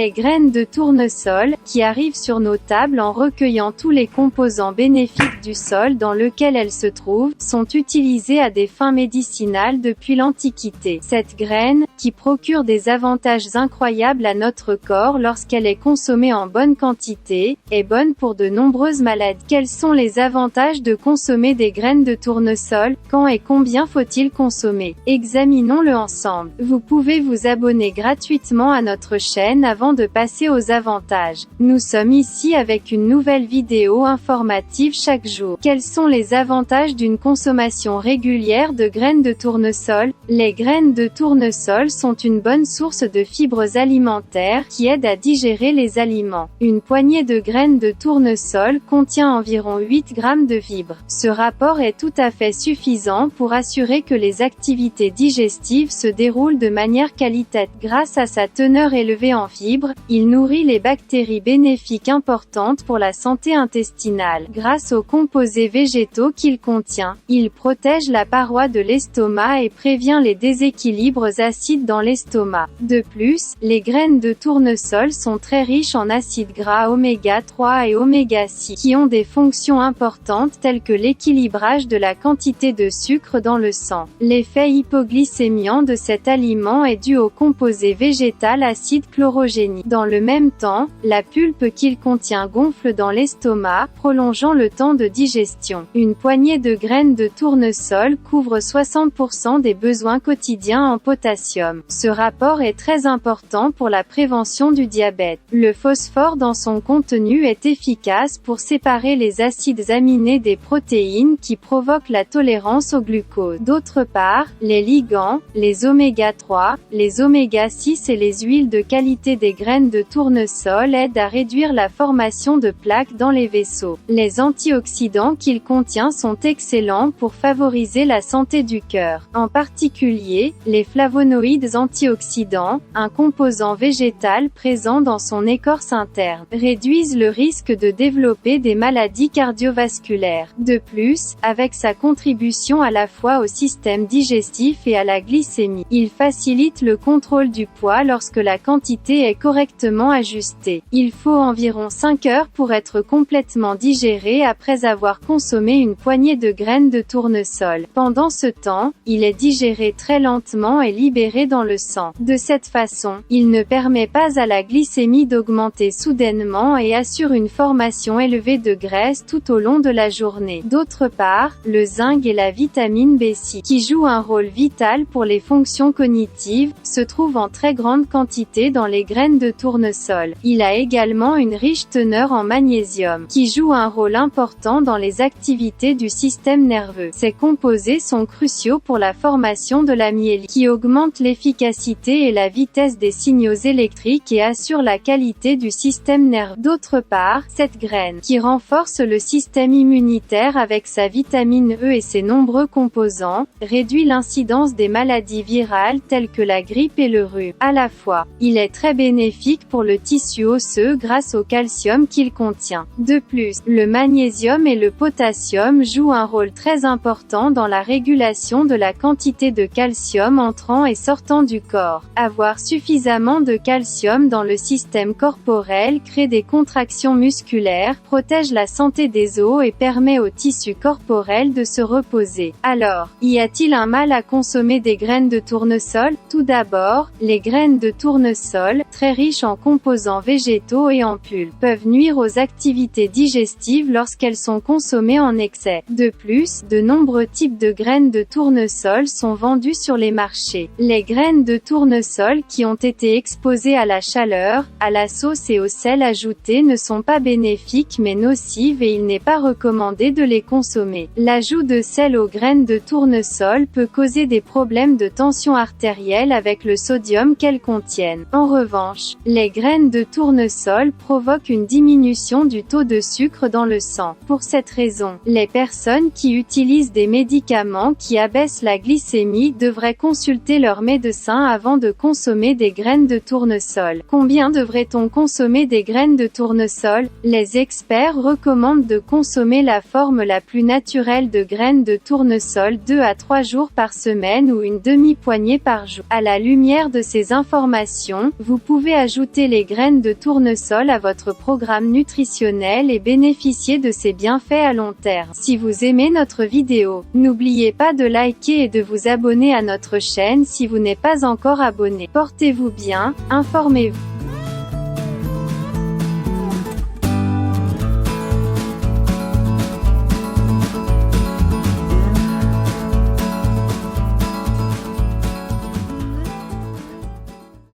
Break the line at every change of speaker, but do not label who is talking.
Les graines de tournesol, qui arrivent sur nos tables en recueillant tous les composants bénéfiques du sol dans lequel elles se trouvent, sont utilisées à des fins médicinales depuis l'Antiquité. Cette graine, qui procure des avantages incroyables à notre corps lorsqu'elle est consommée en bonne quantité, est bonne pour de nombreuses maladies. Quels sont les avantages de consommer des graines de tournesol? Quand et combien faut-il consommer? Examinons-le ensemble. Vous pouvez vous abonner gratuitement à notre chaîne avant de passer aux avantages. Nous sommes ici avec une nouvelle vidéo informative chaque jour. Quels sont les avantages d'une consommation régulière de graines de tournesol? Les graines de tournesol sont une bonne source de fibres alimentaires qui aident à digérer les aliments. Une poignée de graines de tournesol contient environ 8 grammes de fibres. Ce rapport est tout à fait suffisant pour assurer que les activités digestives se déroulent de manière qualitative. Grâce à sa teneur élevée en fibres, il nourrit les bactéries bénéfiques importantes pour la santé intestinale. Grâce aux composés végétaux qu'il contient, il protège la paroi de l'estomac et prévient les déséquilibres acides dans l'estomac. De plus, les graines de tournesol sont très riches en acides gras oméga 3 et oméga 6, qui ont des fonctions importantes telles que l'équilibrage de la quantité de sucre dans le sang. L'effet hypoglycémiant de cet aliment est dû au composé végétal acide chlorogénique. Dans le même temps, la pulpe qu'il contient gonfle dans l'estomac, prolongeant le temps de digestion. Une poignée de graines de tournesol couvre 60% des besoins quotidiens en potassium. Ce rapport est très important pour la prévention du diabète. Le phosphore dans son contenu est efficace pour séparer les acides aminés des protéines qui provoquent la tolérance au glucose. D'autre part, les ligands, les oméga 3, les oméga 6 et les huiles de qualité des graines de tournesol aident à réduire la formation de plaques dans les vaisseaux. Les antioxydants qu'il contient sont excellents pour favoriser la santé du cœur. En particulier, les flavonoïdes antioxydants, un composant végétal présent dans son écorce interne, réduisent le risque de développer des maladies cardiovasculaires. De plus, avec sa contribution à la fois au système digestif et à la glycémie, il facilite le contrôle du poids lorsque la quantité est correctement ajustée. Il faut environ 5 heures pour être complètement digéré après avoir consommé une poignée de graines de tournesol. Pendant ce temps, il est digéré très lentement et libéré dans le sang. De cette façon, il ne permet pas à la glycémie d'augmenter soudainement et assure une formation élevée de graisse tout au long de la journée. D'autre part, le zinc et la vitamine B6, qui jouent un rôle vital pour les fonctions cognitives, se trouvent en très grande quantité dans les graines de tournesol. Il a également une riche teneur en magnésium, qui joue un rôle important dans les activités du système nerveux. Ces composés sont cruciaux pour la formation de la myéline, qui augmente l'efficacité et la vitesse des signaux électriques et assure la qualité du système nerveux. D'autre part, cette graine, qui renforce le système immunitaire avec sa vitamine E et ses nombreux composants, réduit l'incidence des maladies virales telles que la grippe et le rhume. À la fois, il est très bénéfique pour le tissu osseux grâce au calcium qu'il contient. De plus, le magnésium et le potassium jouent un rôle très important dans la régulation de la quantité de calcium entrant et sortant du corps. Avoir suffisamment de calcium dans le système corporel crée des contractions musculaires, protège la santé des os et permet au tissu corporel de se reposer. Alors, y a-t-il un mal à consommer des graines de tournesol? Tout d'abord, les graines de tournesol, très riches en composants végétaux et en pulpe, peuvent nuire aux activités digestives lorsqu'elles sont consommées en excès. De plus, de nombreux types de graines de tournesol sont vendues sur les marchés. Les graines de tournesol qui ont été exposées à la chaleur, à la sauce et au sel ajouté ne sont pas bénéfiques mais nocives et il n'est pas recommandé de les consommer. L'ajout de sel aux graines de tournesol peut causer des problèmes de tension artérielle avec le sodium qu'elles contiennent. En revanche, les graines de tournesol provoquent une diminution du taux de sucre dans le sang. Pour cette raison, les personnes qui utilisent des médicaments qui abaissent la glycémie devraient consulter leur médecin avant de consommer des graines de tournesol. Combien devrait-on consommer des graines de tournesol? Les experts recommandent de consommer la forme la plus naturelle de graines de tournesol 2 à 3 jours par semaine ou une demi-poignée par jour. À la lumière de ces informations, vous pouvez pouvez ajouter les graines de tournesol à votre programme nutritionnel et bénéficier de ses bienfaits à long terme. Si vous aimez notre vidéo, n'oubliez pas de liker et de vous abonner à notre chaîne si vous n'êtes pas encore abonné. Portez-vous bien, informez-vous.